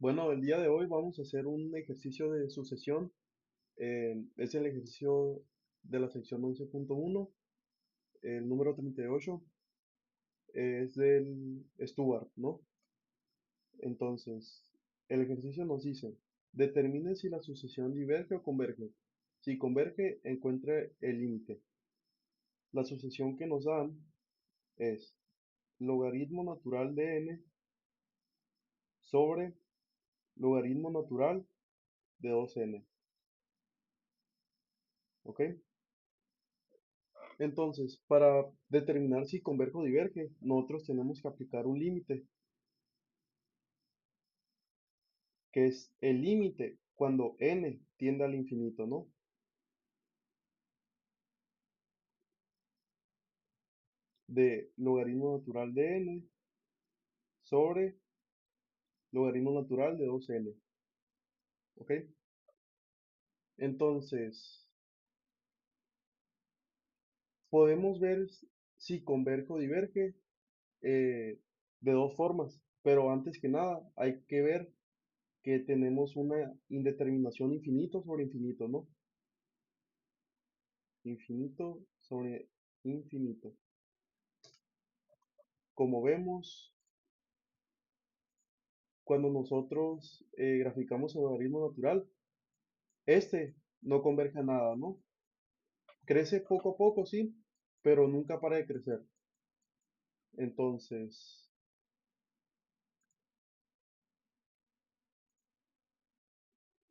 Bueno, el día de hoy vamos a hacer un ejercicio de sucesión. Es el ejercicio de la sección 11.1, el número 38, es del Stuart, ¿no? Entonces, el ejercicio nos dice, determine si la sucesión diverge o converge. Si converge, encuentre el límite. La sucesión que nos dan es logaritmo natural de n sobre logaritmo natural de 2n, ¿ok? Entonces, para determinar si converge o diverge, nosotros tenemos que aplicar un límite, que es el límite cuando n tiende al infinito, ¿no? De logaritmo natural de n sobre logaritmo natural de 2n, ¿ok? Entonces, podemos ver si converge o diverge de dos formas, pero antes que nada hay que ver que tenemos una indeterminación infinito sobre infinito, ¿no? Infinito sobre infinito. Como vemos, cuando nosotros graficamos el logaritmo natural, este no converge a nada, ¿no? Crece poco a poco, sí, pero nunca para de crecer. Entonces,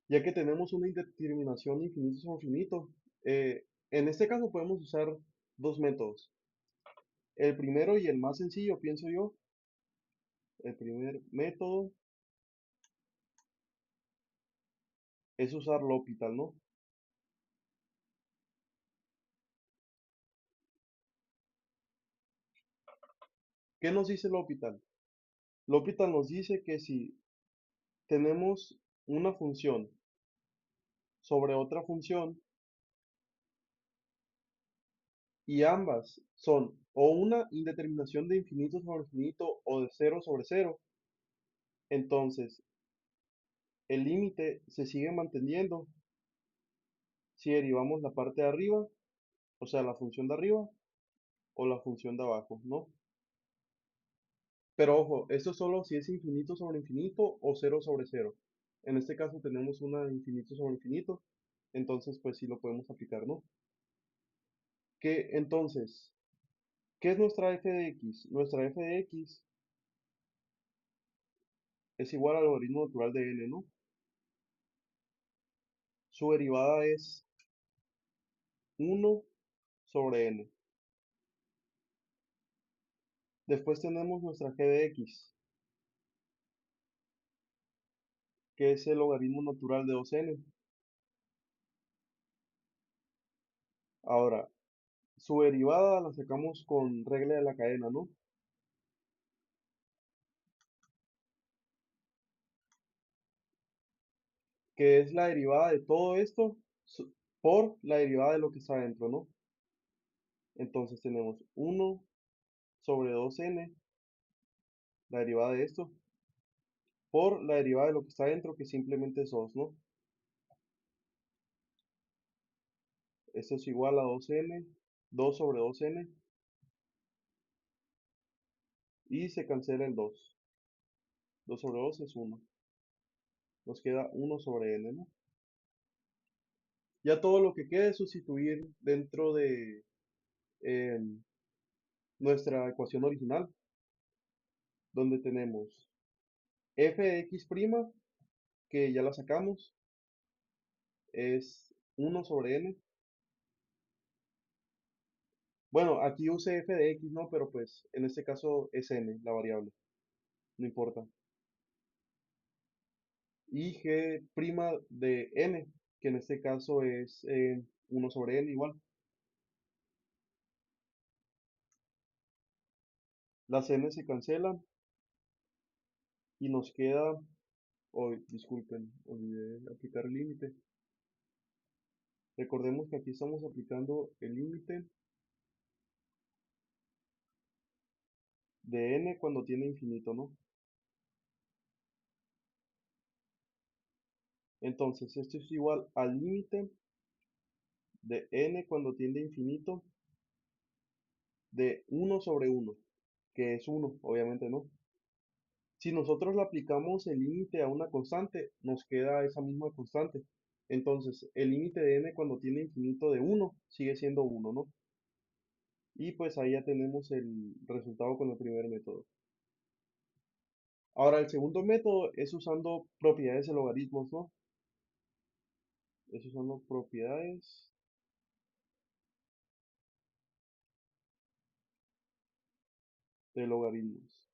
ya que tenemos una indeterminación infinito sobre infinito, en este caso podemos usar dos métodos. El primero y el más sencillo, pienso yo, el primer método es usar L'Hopital, ¿no? ¿Qué nos dice L'Hopital? L'Hopital nos dice que si tenemos una función sobre otra función y ambas son o una indeterminación de infinito sobre infinito o de cero sobre cero, entonces el límite se sigue manteniendo si derivamos la parte de arriba, o sea, la función de arriba o la función de abajo, ¿no? Pero ojo, esto solo si es infinito sobre infinito o cero sobre cero. En este caso tenemos una infinito sobre infinito, entonces pues sí lo podemos aplicar, ¿no? Que entonces, ¿qué es nuestra f de x? Nuestra f de x es igual al logaritmo natural de n, ¿no? Su derivada es 1 sobre n. Después tenemos nuestra g de x, que es el logaritmo natural de 2n. Ahora, su derivada la sacamos con regla de la cadena, ¿no? Que es la derivada de todo esto por la derivada de lo que está dentro, ¿no? Entonces tenemos 1 sobre 2n, la derivada de esto, por la derivada de lo que está dentro, que simplemente es 2, ¿no? Esto es igual a 2n, 2 sobre 2n, y se cancela el 2. 2 sobre 2 es 1. Nos queda 1 sobre n, ¿no? Ya todo lo que quede es sustituir dentro de nuestra ecuación original, donde tenemos f de x', que ya la sacamos, es 1 sobre n. Bueno, aquí use f de x, ¿no? Pero pues en este caso es n, la variable, no importa. Y g' de n, que en este caso es 1 sobre n igual. Las n se cancelan y nos queda, oh, disculpen, olvidé aplicar el límite. Recordemos que aquí estamos aplicando el límite de n cuando tiene infinito, ¿no? Entonces, esto es igual al límite de n cuando tiende a infinito de 1/1, que es 1, obviamente no. Si nosotros le aplicamos el límite a una constante, nos queda esa misma constante. Entonces, el límite de n cuando tiende a infinito de 1 sigue siendo 1, ¿no? Y pues ahí ya tenemos el resultado con el primer método. Ahora, el segundo método es usando propiedades de logaritmos, ¿no? Es usando propiedades de logaritmos.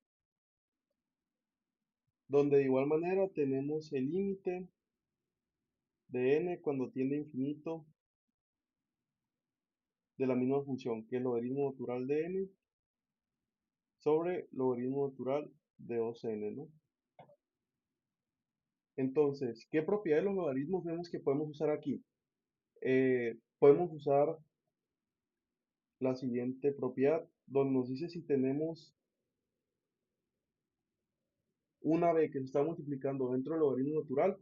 Donde de igual manera tenemos el límite de n cuando tiende a infinito de la misma función, que es logaritmo natural de n sobre logaritmo natural de 2n, ¿no? Entonces, ¿qué propiedad de los logaritmos vemos que podemos usar aquí? Podemos usar la siguiente propiedad, donde nos dice si tenemos una b que se está multiplicando dentro del logaritmo natural,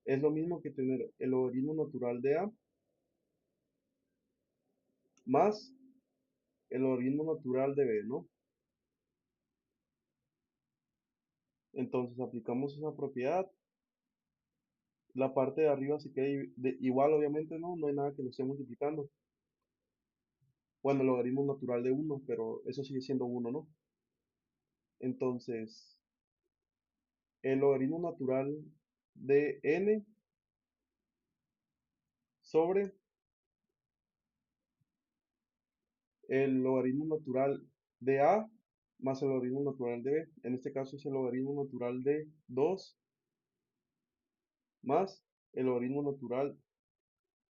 es lo mismo que tener el logaritmo natural de a más el logaritmo natural de b, ¿no? Entonces aplicamos esa propiedad, la parte de arriba se queda igual, obviamente, ¿no? No hay nada que lo esté multiplicando. Bueno, el logaritmo natural de 1, pero eso sigue siendo 1, ¿no? Entonces, el logaritmo natural de n sobre el logaritmo natural de a más el logaritmo natural de b. En este caso es el logaritmo natural de 2 más el logaritmo natural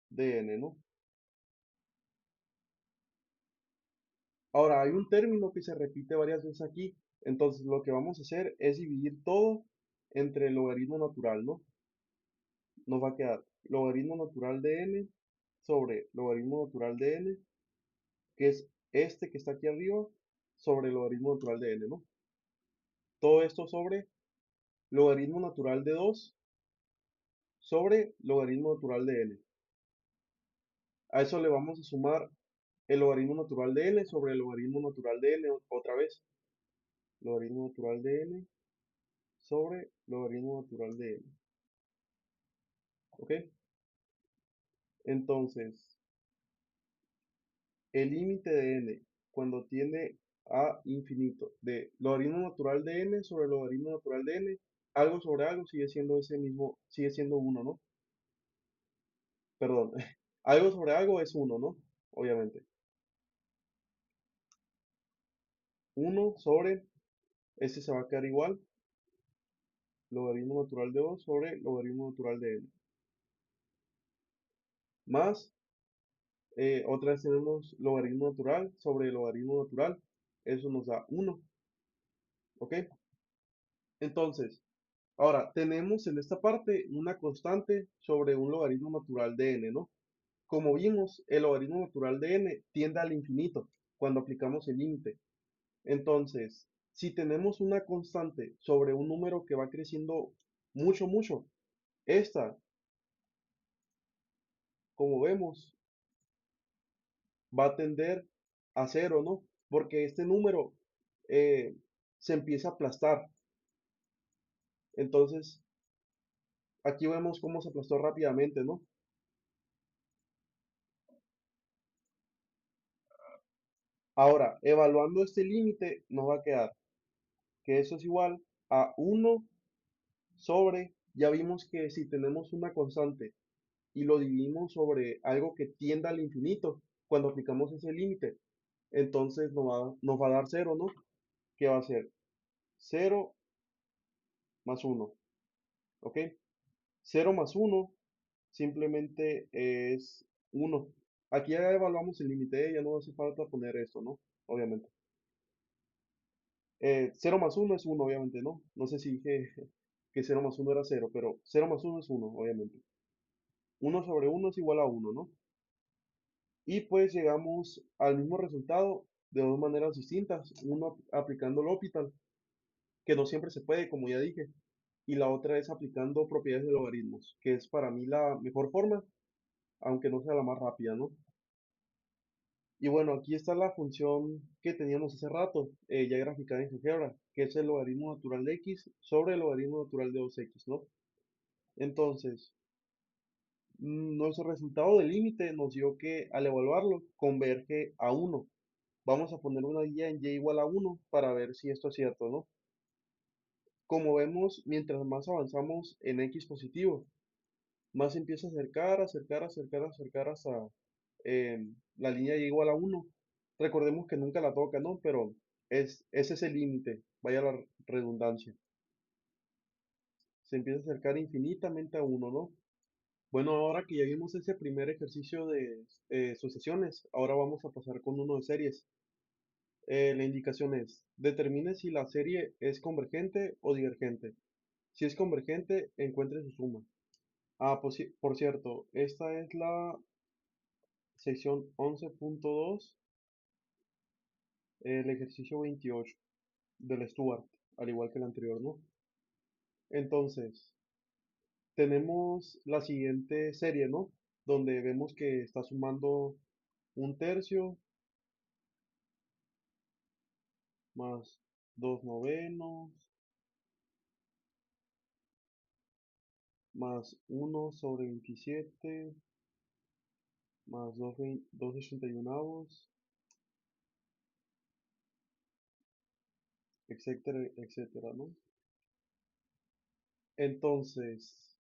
de n, ¿no? Ahora, hay un término que se repite varias veces aquí. Entonces, lo que vamos a hacer es dividir todo entre el logaritmo natural, ¿no? Nos va a quedar logaritmo natural de n sobre logaritmo natural de n, que es este que está aquí arriba, sobre el logaritmo natural de n, ¿no? Todo esto sobre logaritmo natural de 2 sobre logaritmo natural de n. A eso le vamos a sumar el logaritmo natural de n sobre el logaritmo natural de n otra vez. Logaritmo natural de n sobre logaritmo natural de n. ¿Ok? Entonces, el límite de n cuando tiende a infinito de logaritmo natural de n sobre logaritmo natural de n, algo sobre algo sigue siendo ese mismo, sigue siendo 1, ¿no? Perdón, algo sobre algo es 1, ¿no? Obviamente. 1 sobre, este se va a quedar igual, logaritmo natural de 2 sobre logaritmo natural de n. Más, otra vez tenemos logaritmo natural sobre logaritmo natural. Eso nos da 1. ¿Ok? Entonces, ahora tenemos en esta parte una constante sobre un logaritmo natural de n, ¿no? Como vimos, el logaritmo natural de n tiende al infinito cuando aplicamos el límite. Entonces, si tenemos una constante sobre un número que va creciendo mucho, mucho, esta, como vemos, va a tender a cero, ¿no? Porque este número eh, se empieza a aplastar. Entonces, aquí vemos cómo se aplastó rápidamente, ¿no? Ahora, evaluando este límite, nos va a quedar que eso es igual a 1 sobre, ya vimos que si tenemos una constante y lo dividimos sobre algo que tienda al infinito, cuando aplicamos ese límite, entonces nos va a dar cero, ¿no? Que va a ser 0 más 1, ¿ok? 0 más 1 simplemente es 1. Aquí ya evaluamos el límite, ya no hace falta poner esto, ¿no? Obviamente. 0 más 1 es 1, obviamente, ¿no? No sé si dije que 0 más 1 era 0, pero 0 más 1 es 1, obviamente. 1 sobre 1 es igual a 1, ¿no? Y pues llegamos al mismo resultado de dos maneras distintas. Uno aplicando el L'Hopital, que no siempre se puede, como ya dije. y la otra es aplicando propiedades de logaritmos, que es para mí la mejor forma, aunque no sea la más rápida, ¿no? Y bueno, aquí está la función que teníamos hace rato, ya graficada en GeoGebra, que es el logaritmo natural de x sobre el logaritmo natural de 2x, ¿no? Entonces, nuestro resultado de límite nos dio que al evaluarlo converge a 1. Vamos a poner una guía en y igual a 1 para ver si esto es cierto, ¿no? Como vemos, mientras más avanzamos en x positivo, más se empieza a acercar, acercar, acercar, acercar hasta la línea y igual a 1. Recordemos que nunca la toca, ¿no? Pero ese es el límite, vaya la redundancia. Se empieza a acercar infinitamente a 1, ¿no? Bueno, ahora que ya vimos ese primer ejercicio de sucesiones, ahora vamos a pasar con uno de series. La indicación es, determine si la serie es convergente o divergente. Si es convergente, encuentre su suma. Ah, pues, por cierto, esta es la sección 11.2, el ejercicio 28 del Stuart, al igual que el anterior, ¿no? Entonces, tenemos la siguiente serie, ¿no? Donde vemos que está sumando un tercio más 2 novenos más 1/27 más 2/81, etcétera, etcétera, ¿no? Entonces,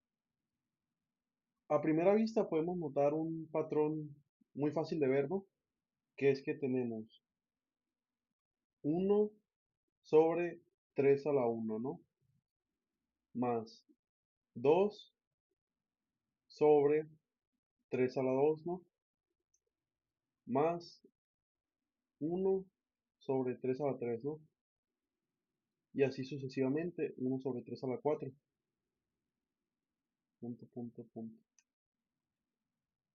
a primera vista podemos notar un patrón muy fácil de ver, ¿no? Que es que tenemos 1/3 a la 1, ¿no? Más 2/3 a la 2, ¿no? Más 1/3 a la 3, ¿no? Y así sucesivamente, 1/3 a la 4. Punto, punto, punto.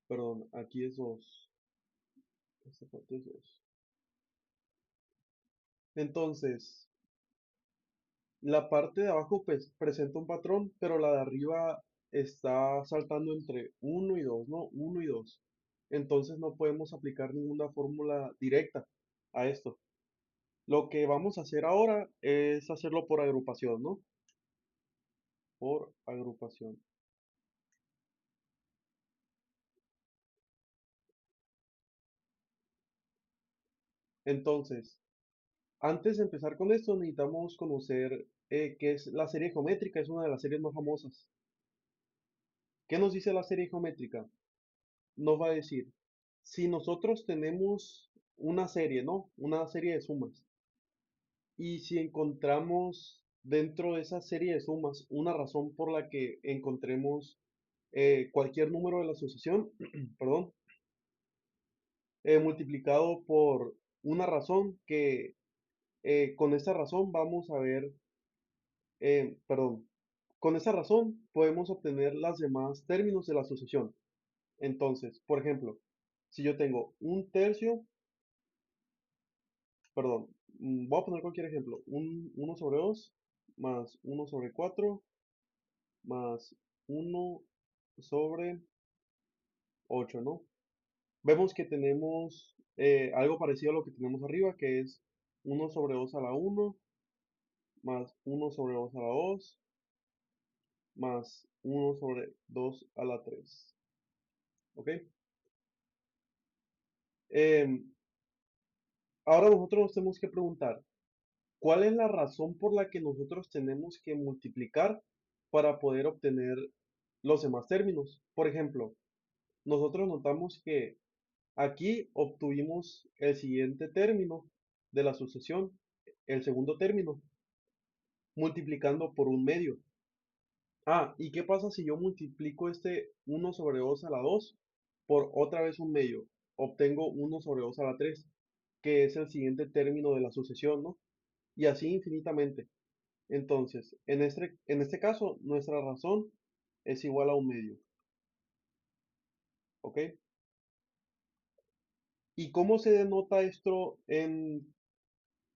Perdón, aquí es 2. Esta parte es 2. Entonces, la parte de abajo pues, presenta un patrón, pero la de arriba está saltando entre 1 y 2, ¿no? 1 y 2. Entonces no podemos aplicar ninguna fórmula directa a esto. Lo que vamos a hacer ahora es hacerlo por agrupación, ¿no? Por agrupación. Entonces, antes de empezar con esto, necesitamos conocer qué es la serie geométrica, es una de las series más famosas. ¿Qué nos dice la serie geométrica? Nos va a decir, si nosotros tenemos una serie, ¿no? Una serie de sumas, y si encontramos dentro de esa serie de sumas una razón por la que encontremos cualquier número de la asociación, perdón, multiplicado por una razón que con esa razón vamos a ver, perdón, con esa razón podemos obtener las demás términos de la asociación. Entonces, por ejemplo, si yo tengo un tercio, perdón, voy a poner cualquier ejemplo, un 1/2 más 1/4 más 1/8, ¿no? Vemos que tenemos algo parecido a lo que tenemos arriba, que es 1/2 a la 1 más 1/2 a la 2 más 1/2 a la 3. ¿Ok? Em, Ahora nosotros nos tenemos que preguntar, ¿cuál es la razón por la que nosotros tenemos que multiplicar para poder obtener los demás términos? Por ejemplo, nosotros notamos que aquí obtuvimos el siguiente término de la sucesión, el segundo término, multiplicando por un medio. Ah, ¿y qué pasa si yo multiplico este 1/2 a la 2 por otra vez un medio? Obtengo 1/2 a la 3, que es el siguiente término de la sucesión, ¿no? Y así infinitamente. Entonces, en este caso, nuestra razón es igual a un medio, ¿ok? ¿Y cómo se denota esto en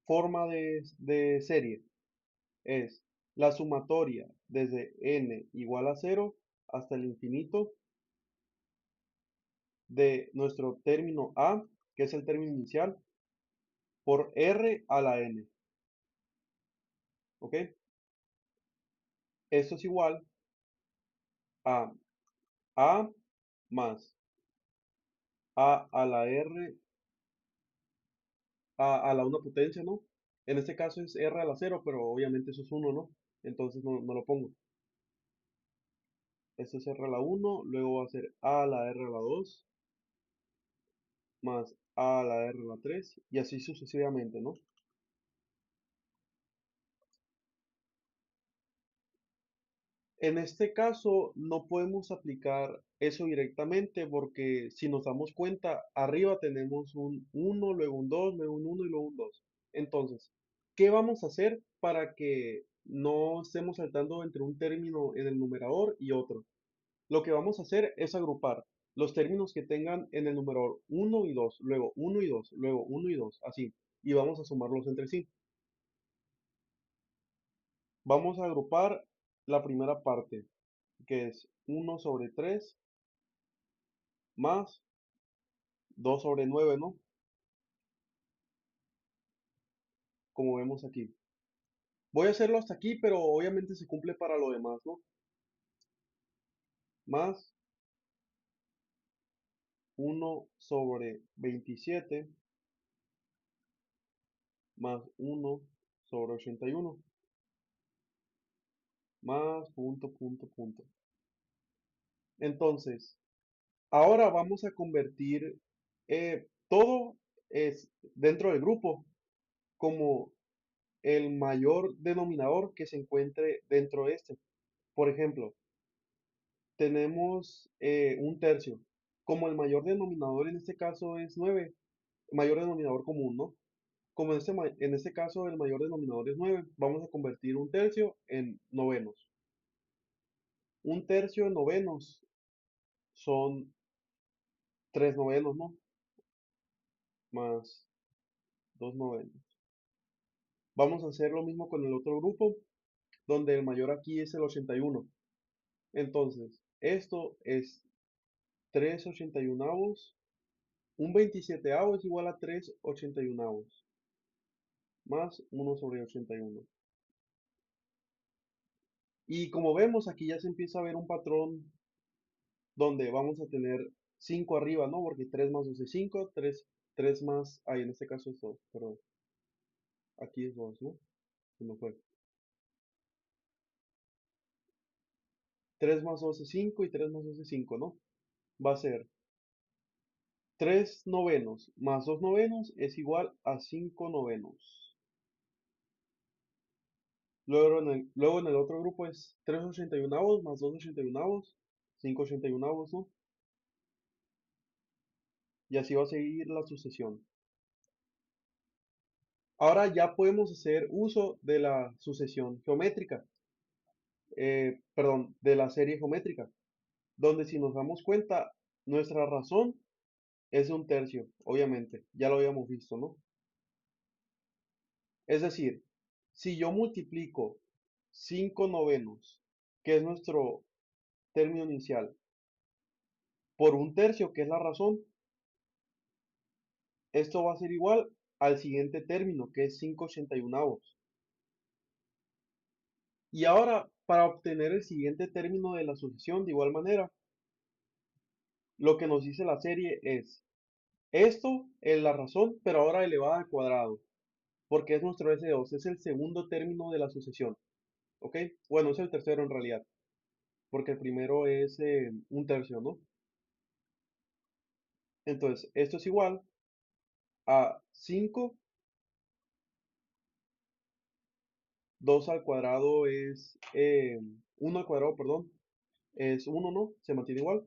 forma de serie? Es la sumatoria desde n igual a 0 hasta el infinito de nuestro término a, que es el término inicial, por r a la n. ¿Ok? Esto es igual a más a la r a la una potencia, ¿no? En este caso es r a la 0, pero obviamente eso es 1, ¿no? Entonces no lo pongo. Esto es r a la 1, luego va a ser a la r a la 2, más a la r a la 3, y así sucesivamente, ¿no? En este caso no podemos aplicar eso directamente porque si nos damos cuenta, arriba tenemos un 1, luego un 2, luego un 1 y luego un 2. Entonces, ¿qué vamos a hacer para que no estemos saltando entre un término en el numerador y otro? Lo que vamos a hacer es agrupar los términos que tengan en el numerador uno y 2, luego uno y 2, luego uno y 2, así, y vamos a sumarlos entre sí. Vamos a agrupar la primera parte, que es 1/3 más 2/9, ¿no? Como vemos aquí. Voy a hacerlo hasta aquí, pero obviamente se cumple para lo demás, ¿no? Más 1/27 más 1/81 más punto, punto, punto. Entonces, ahora vamos a convertir todo es dentro del grupo como el mayor denominador que se encuentre dentro de este. Por ejemplo, tenemos un tercio. Como el mayor denominador en este caso es 9, mayor denominador común, ¿no? Como en este caso el mayor denominador es 9, vamos a convertir un tercio en novenos. Un tercio en novenos son 3 novenos, ¿no? Más 2 novenos. Vamos a hacer lo mismo con el otro grupo, donde el mayor aquí es el 81. Entonces, esto es 3/81. Un 27avo es igual a 3/81 más 1/81. Y como vemos, aquí ya se empieza a ver un patrón donde vamos a tener 5 arriba, ¿no? Porque 3 más 2 es 5, 3 más, ahí en este caso es 2, perdón. Aquí es 2, ¿no? Se me fue. 3 más 2 es 5 y 3 más 2 es 5, ¿no? Va a ser 3 novenos más 2 novenos es igual a 5 novenos. Luego en el otro grupo es 3/81 más 2/81, 5/81, ¿no? Y así va a seguir la sucesión. Ahora ya podemos hacer uso de la sucesión geométrica, perdón, de la serie geométrica, donde si nos damos cuenta, nuestra razón es de un tercio, obviamente, ya lo habíamos visto, ¿no? Es decir, si yo multiplico 5 novenos, que es nuestro término inicial, por un tercio, que es la razón, esto va a ser igual al siguiente término, que es 5/81. Y ahora, para obtener el siguiente término de la sucesión, de igual manera, lo que nos dice la serie es esto es la razón, pero ahora elevada al cuadrado, porque es nuestro S2, es el segundo término de la sucesión, ¿ok? Bueno, es el tercero en realidad, porque el primero es un tercio, ¿no? Entonces, esto es igual a 5, 2 al cuadrado es 1 al cuadrado, perdón, es 1, ¿no? Se mantiene igual.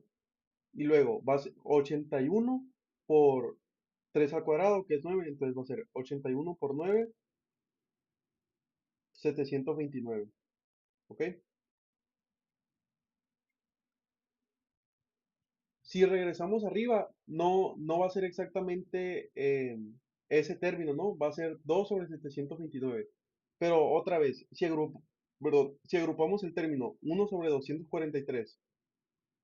Y luego va a ser 81 por 3 al cuadrado, que es 9, entonces va a ser 81 por 9, 729, ¿ok? Si regresamos arriba, no va a ser exactamente ese término, ¿no? Va a ser 2/729. Pero otra vez, perdón, si agrupamos el término 1/243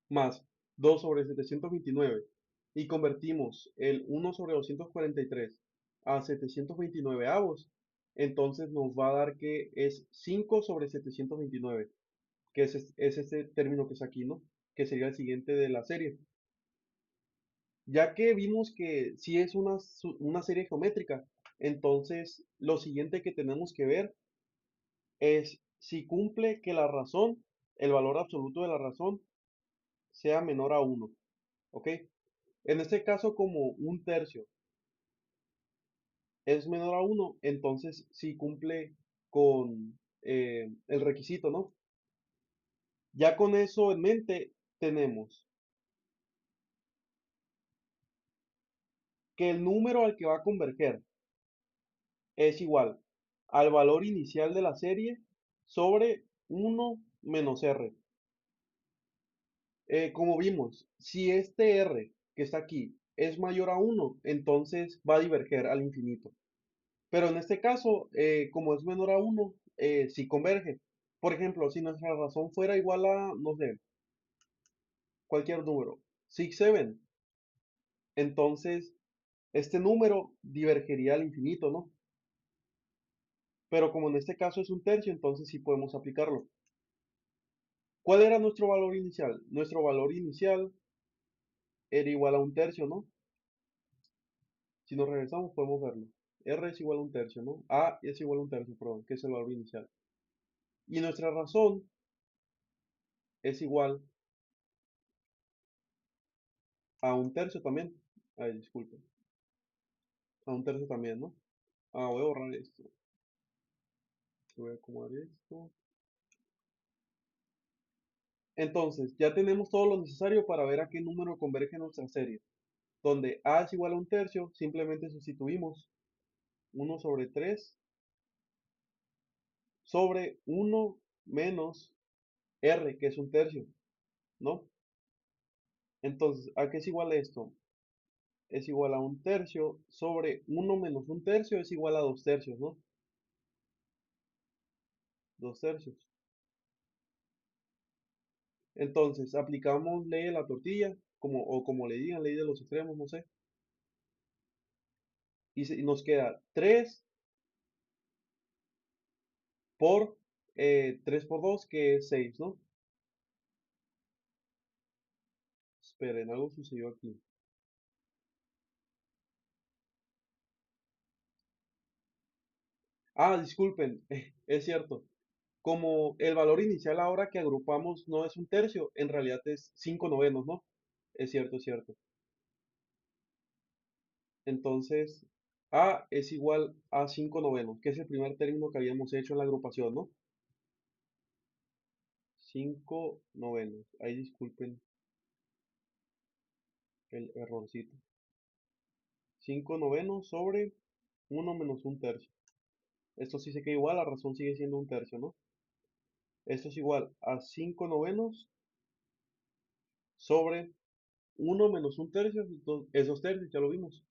más 2/729 y convertimos el 1/243 a 729 avos, entonces nos va a dar que es 5/729, que es este término que es aquí, ¿no? Que sería el siguiente de la serie. Ya que vimos que si es una serie geométrica, entonces lo siguiente que tenemos que ver es si cumple que la razón, el valor absoluto de la razón, sea menor a uno, ¿ok? En este caso, como un tercio es menor a uno, entonces sí cumple con el requisito, ¿no? Ya con eso en mente, tenemos que el número al que va a converger es igual al valor inicial de la serie sobre uno menos r. Como vimos, si este r que está aquí es mayor a uno, entonces va a diverger al infinito. Pero en este caso, como es menor a uno, sí converge. Por ejemplo, si nuestra razón fuera igual a, no sé, cualquier número, 6, 7, entonces este número divergería al infinito, ¿no? Pero como en este caso es un tercio, entonces sí podemos aplicarlo. ¿Cuál era nuestro valor inicial? Nuestro valor inicial era igual a un tercio, ¿no? Si nos regresamos podemos verlo. R es igual a un tercio, ¿no? A es igual a un tercio, perdón, que es el valor inicial. Y nuestra razón es igual a un tercio también. Ay, disculpe. A un tercio también, ¿no? Ah, voy a borrar esto. Voy a acomodar esto. Entonces, ya tenemos todo lo necesario para ver a qué número converge nuestra serie. Donde A es igual a un tercio, simplemente sustituimos 1/3 sobre 1 menos R, que es un tercio, ¿no? Entonces, ¿a qué es igual esto? Es igual a un tercio sobre 1 menos un tercio es igual a 2 tercios, ¿no? 2 tercios. Entonces, aplicamos ley de la tortilla, o como le digan, ley de los extremos, no sé. Y nos queda 3 por 3 por 2, que es 6, ¿no? Esperen, algo sucedió aquí. Ah, disculpen, es cierto. Como el valor inicial ahora que agrupamos no es un tercio, en realidad es 5 novenos, ¿no? Es cierto, es cierto. Entonces, A es igual a 5 novenos, que es el primer término que habíamos hecho en la agrupación, ¿no? 5 novenos. Ahí disculpen el errorcito. 5 novenos sobre 1 menos un tercio. Esto sí se queda igual, la razón sigue siendo un tercio, ¿no? Esto es igual a 5 novenos sobre 1 menos un tercio, es 2 tercios, ya lo vimos.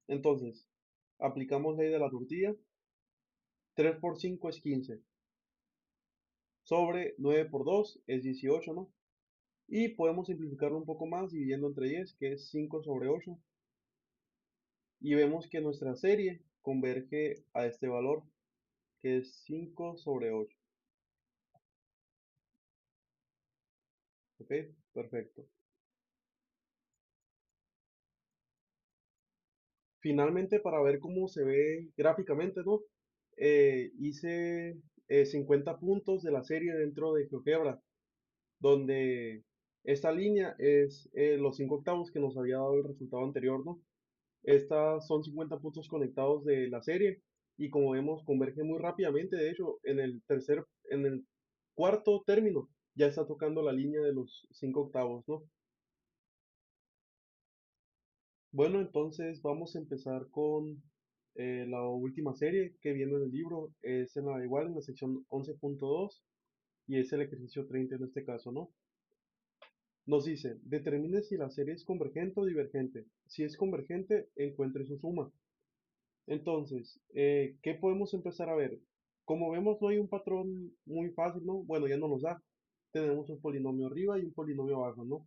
Entonces, aplicamos ley de la tortilla. 3 por 5 es 15. Sobre 9 por 2 es 18, ¿no? Y podemos simplificarlo un poco más dividiendo entre 10, que es 5 sobre 8. Y vemos que nuestra serie converge a este valor, que es 5 sobre 8. ¿Ok? Perfecto. Finalmente, para ver cómo se ve gráficamente, ¿no? Hice 50 puntos de la serie dentro de GeoGebra, donde esta línea es los 5 octavos que nos había dado el resultado anterior, ¿no? Estas son 50 puntos conectados de la serie y como vemos converge muy rápidamente. De hecho, en el cuarto término ya está tocando la línea de los 5 octavos, ¿no? Bueno, entonces vamos a empezar con la última serie que viene en el libro. Es en la igual, en la sección 11.2 y es el ejercicio 30 en este caso, ¿no? Nos dice, determine si la serie es convergente o divergente. Si es convergente, encuentre su suma. Entonces, ¿qué podemos empezar a ver? Como vemos, no hay un patrón muy fácil, ¿no? Bueno, ya no nos da. Tenemos un polinomio arriba y un polinomio abajo, ¿no?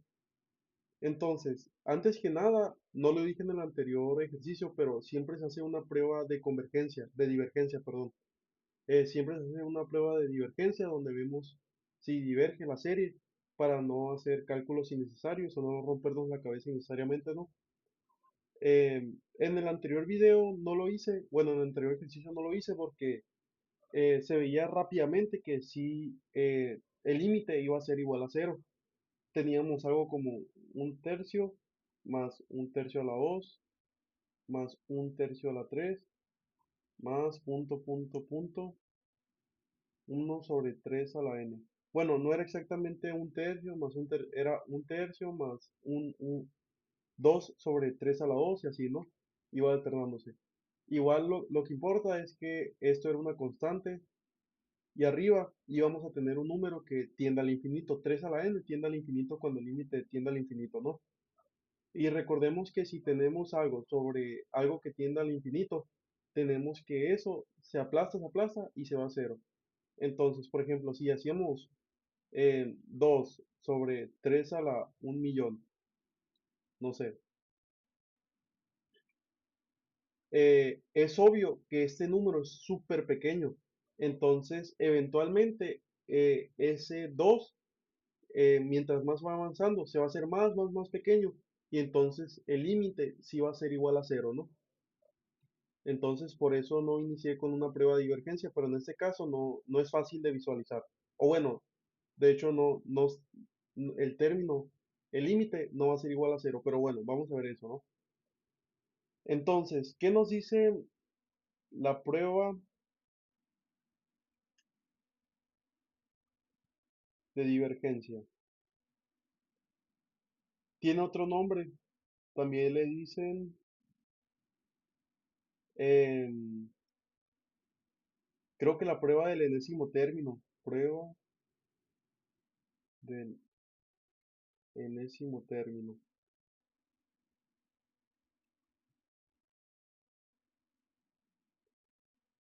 Entonces, antes que nada, no lo dije en el anterior ejercicio, pero siempre se hace una prueba de convergencia, de divergencia, perdón. Siempre se hace una prueba de divergencia donde vemos si diverge la serie para no hacer cálculos innecesarios o no rompernos la cabeza innecesariamente, ¿no? En el anterior video no lo hice, bueno, en el anterior ejercicio no lo hice porque se veía rápidamente que si el límite iba a ser igual a cero. Teníamos algo como un tercio más un tercio a la 2 más un tercio a la 3 más uno sobre 3 a la n. Bueno, no era exactamente un tercio más era un tercio más 2 sobre 3 a la 2 y así, ¿no? Iba alternándose. Igual lo que importa es que esto era una constante y arriba íbamos a tener un número que tiende al infinito. 3 a la n tiende al infinito cuando el límite tiende al infinito, ¿no? Y recordemos que si tenemos algo sobre algo que tiende al infinito, tenemos que eso se aplasta y se va a cero. Entonces, por ejemplo, si hacíamos 2 sobre 3 a la 1.000.000, no sé, es obvio que este número es súper pequeño. Entonces, eventualmente, ese 2 mientras más va avanzando, se va a hacer más pequeño. Y entonces el límite sí va a ser igual a cero, ¿no? Entonces, por eso no inicié con una prueba de divergencia, pero en este caso no es fácil de visualizar. O bueno, de hecho, el término, el límite no va a ser igual a cero, pero bueno, vamos a ver eso, ¿no? Entonces, ¿qué nos dice la prueba de divergencia? Tiene otro nombre, también le dicen, em, creo que la prueba del enésimo término, prueba del enésimo término.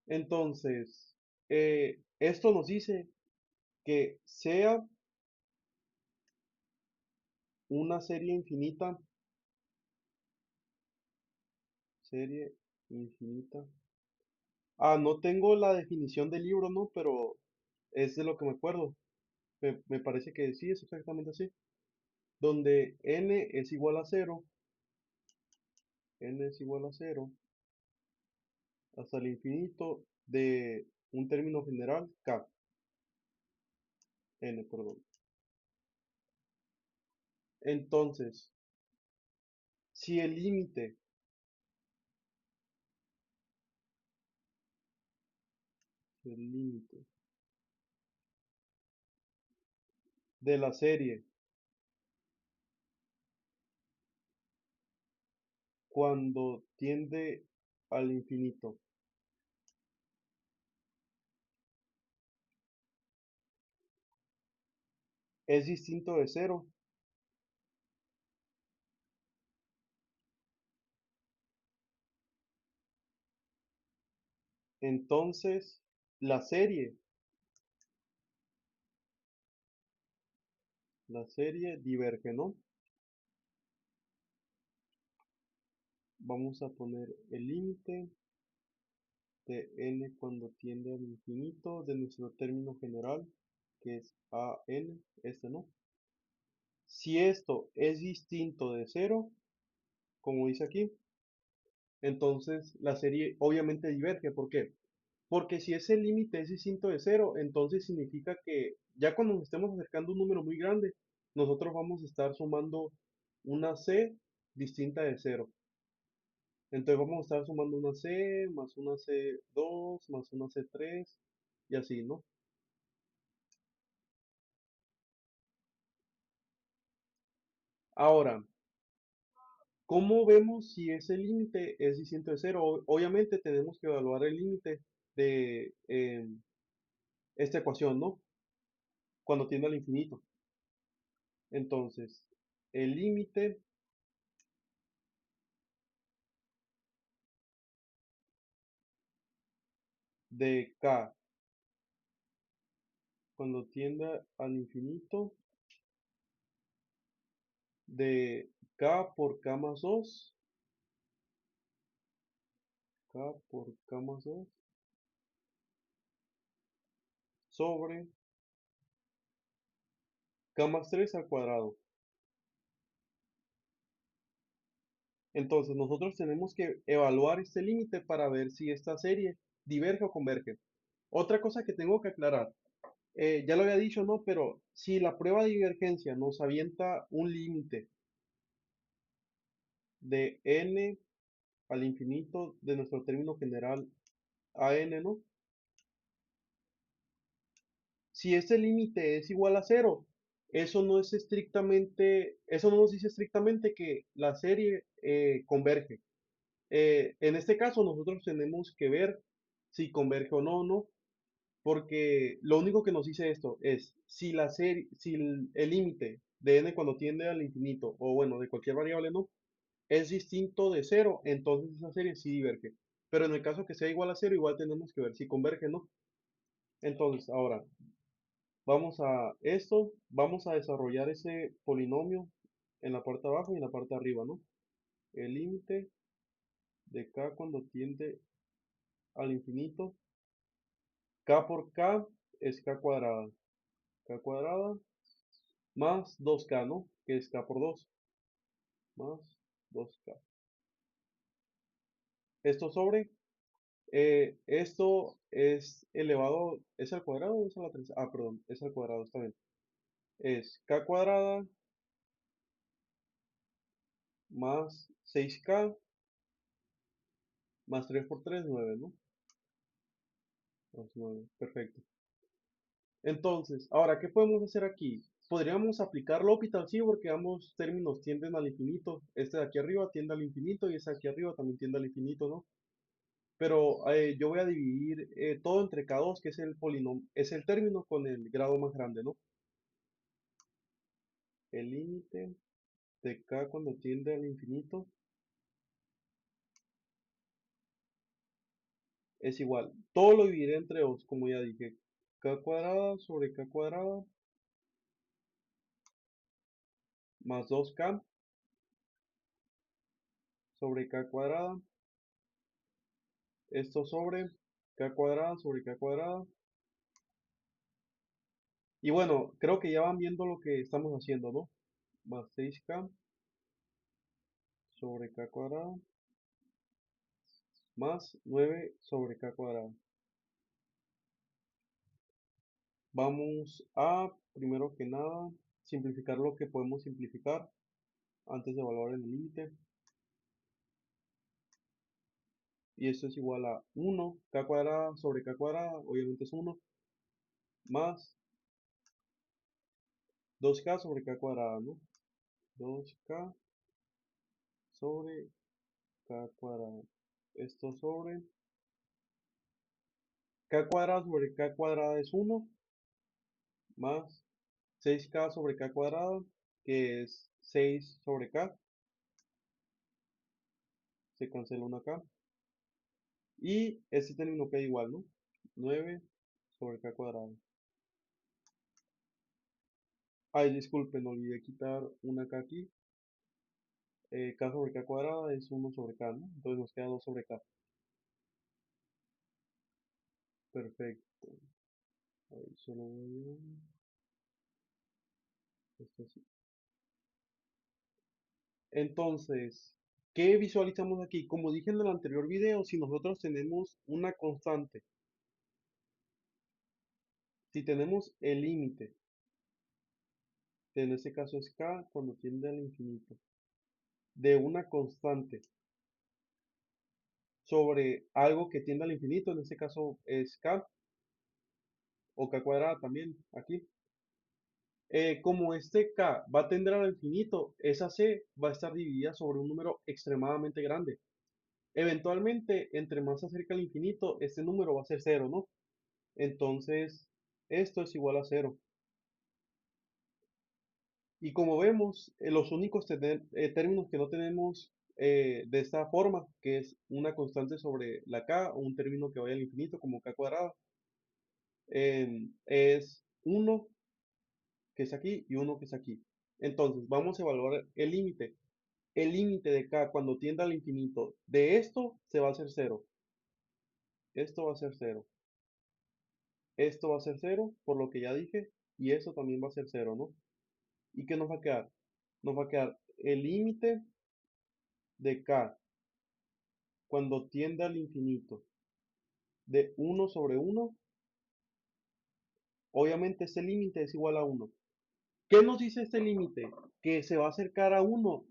Entonces, esto nos dice que sea una serie infinita, serie infinita. Ah, no tengo la definición del libro, ¿no? Pero es de lo que me acuerdo. Me parece que sí, es exactamente así. Donde n es igual a cero, n es igual a cero, hasta el infinito de un término general, k, n, perdón. Entonces, si el límite de la serie cuando tiende al infinito es distinto de cero, entonces la serie, la serie diverge, ¿no? Vamos a poner el límite de n cuando tiende al infinito de nuestro término general, que es a n, este no. Si esto es distinto de cero, como dice aquí, entonces la serie obviamente diverge. ¿Por qué? Porque si ese límite es distinto de cero, entonces significa que ya cuando nos estemos acercando a un número muy grande, nosotros vamos a estar sumando una c distinta de cero. Entonces vamos a estar sumando una c más una c2 más una c3 y así, ¿no? Ahora, ¿cómo vemos si ese límite es distinto de cero? Obviamente tenemos que evaluar el límite de esta ecuación, ¿no? Cuando tiende al infinito. Entonces, el límite de k cuando tienda al infinito de k por k más 2, k por k más 2 sobre k más 3 al cuadrado. Entonces nosotros tenemos que evaluar este límite para ver si esta serie diverge o converge. Otra cosa que tengo que aclarar, ya lo había dicho, ¿no? Pero si la prueba de divergencia nos avienta un límite de n al infinito de nuestro término general a n, ¿no? Si ese límite es igual a cero, eso no nos dice estrictamente que la serie converge. En este caso nosotros tenemos que ver si converge o no, ¿no? Porque lo único que nos dice esto es si la serie, si el límite de n cuando tiende al infinito, o bueno, de cualquier variable, ¿no? Es distinto de cero, entonces esa serie sí diverge. Pero en el caso que sea igual a cero, igual tenemos que ver si converge, ¿no? Entonces, ahora, vamos a esto, vamos a desarrollar ese polinomio en la parte de abajo y en la parte de arriba, ¿no? El límite de k cuando tiende al infinito, k por k es k cuadrada más 2k, ¿no? Que es k por 2, más 2k. Esto sobre, esto es elevado, ¿es al cuadrado o es a la tercera? Ah, perdón, es al cuadrado, está bien. Es k cuadrada más 6k más 3 por 3 9, ¿no? Más 9, perfecto. Entonces, ahora, ¿qué podemos hacer aquí? Podríamos aplicar L'Hopital, sí, porque ambos términos tienden al infinito. Este de aquí arriba tiende al infinito y este de aquí arriba también tiende al infinito, ¿no? Pero yo voy a dividir todo entre K2, que es el polinomio, es el término con el grado más grande, ¿no? El límite de K cuando tiende al infinito es igual. Todo lo dividiré entre 2, como ya dije. K cuadrada sobre K cuadrada más 2K sobre K cuadrada. Esto sobre K cuadrada sobre K cuadrada. Y bueno, creo que ya van viendo lo que estamos haciendo, ¿no? Más 6K sobre K cuadrada más 9 sobre K cuadrada. Vamos a, primero que nada, simplificar lo que podemos simplificar antes de evaluar el límite. Y esto es igual a 1, K cuadrada sobre K cuadrada, obviamente es 1, más 2K sobre K cuadrada, ¿no? 2K sobre K cuadrada. Esto sobre K cuadrada sobre K cuadrada es 1, más 6K sobre K cuadrada, que es 6 sobre K, se cancela una K. Y este término queda igual, ¿no? 9 sobre K cuadrado. Ay, disculpen, olvidé quitar una K aquí. K sobre K cuadrada es 1 sobre K, ¿no? Entonces nos queda 2 sobre K. Perfecto. A ver, solo voy a... Esto así. Entonces, ¿qué visualizamos aquí? Como dije en el anterior video, si nosotros tenemos una constante, si tenemos el límite, que en este caso es K cuando tiende al infinito, de una constante sobre algo que tiende al infinito, en este caso es K, o K cuadrada también, aquí. Como este K va a tender al infinito, esa C va a estar dividida sobre un número extremadamente grande. Eventualmente, entre más se acerca al infinito, este número va a ser cero, ¿no? Entonces, esto es igual a cero. Y como vemos, los únicos términos que no tenemos de esta forma, que es una constante sobre la K o un término que vaya al infinito como K cuadrada, es uno que es aquí y uno que es aquí. Entonces, vamos a evaluar el límite. El límite de K cuando tienda al infinito de esto se va a hacer cero. Esto va a ser cero. Esto va a ser cero, por lo que ya dije, y esto también va a ser cero, ¿no? ¿Y qué nos va a quedar? Nos va a quedar el límite de K cuando tienda al infinito de uno sobre uno. Obviamente ese límite es igual a uno. ¿Qué nos dice este límite? Que se va a acercar a uno,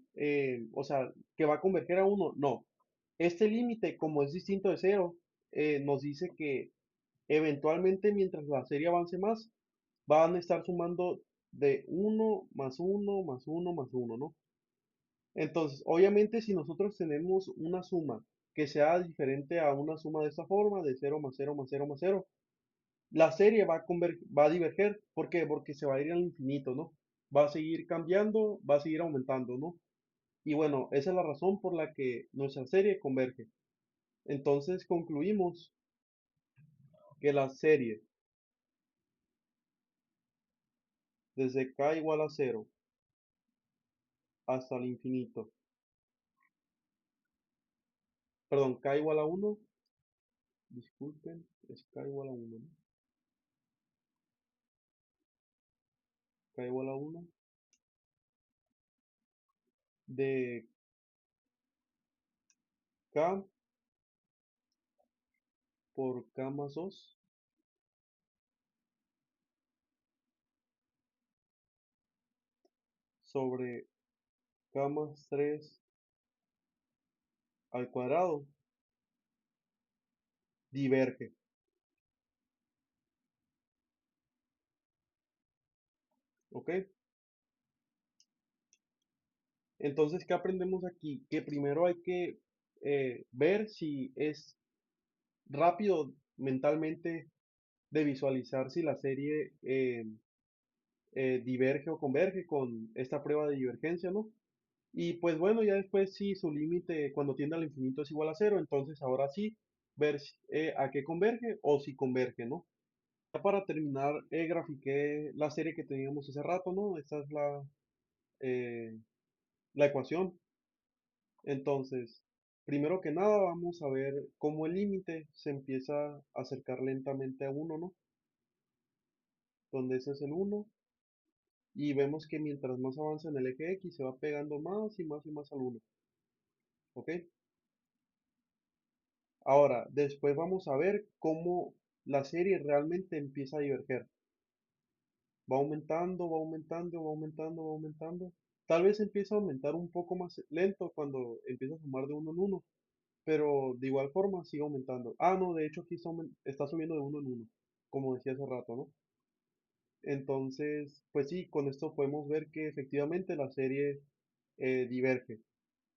o sea, que va a converger a uno. No, este límite, como es distinto de cero, nos dice que eventualmente mientras la serie avance más, van a estar sumando de uno más uno más uno más uno, ¿no? Entonces, obviamente si nosotros tenemos una suma que sea diferente a una suma de esta forma, de cero más cero más cero más cero, la serie va a diverger. ¿Por qué? Porque se va a ir al infinito, ¿no? Va a seguir cambiando, va a seguir aumentando, ¿no? Y bueno, esa es la razón por la que nuestra serie converge. Entonces concluimos que la serie desde k igual a cero hasta el infinito, perdón, k igual a uno, disculpen, es k igual a uno, ¿no? K igual a uno de k por k más 2 sobre k más 3 al cuadrado diverge, ¿ok? Entonces, ¿qué aprendemos aquí? Que primero hay que ver si es rápido mentalmente de visualizar si la serie diverge o converge con esta prueba de divergencia, ¿no? Y pues bueno, ya después si su límite cuando tiende al infinito es igual a cero, entonces ahora sí ver a qué converge o si converge, ¿no? Ya para terminar, grafiqué la serie que teníamos hace rato, ¿no? Esta es eh, la ecuación. Entonces, primero que nada vamos a ver cómo el límite se empieza a acercar lentamente a uno, ¿no? Donde ese es el uno. Y vemos que mientras más avanza en el eje X se va pegando más y más y más al uno. ¿Ok? Ahora, después vamos a ver cómo la serie realmente empieza a diverger. Va aumentando, va aumentando, va aumentando, va aumentando. Tal vez empieza a aumentar un poco más lento cuando empieza a sumar de uno en uno, pero de igual forma sigue aumentando. Ah, no, de hecho aquí está subiendo de uno en uno, como decía hace rato, ¿no? Entonces, pues sí, con esto podemos ver que efectivamente la serie diverge.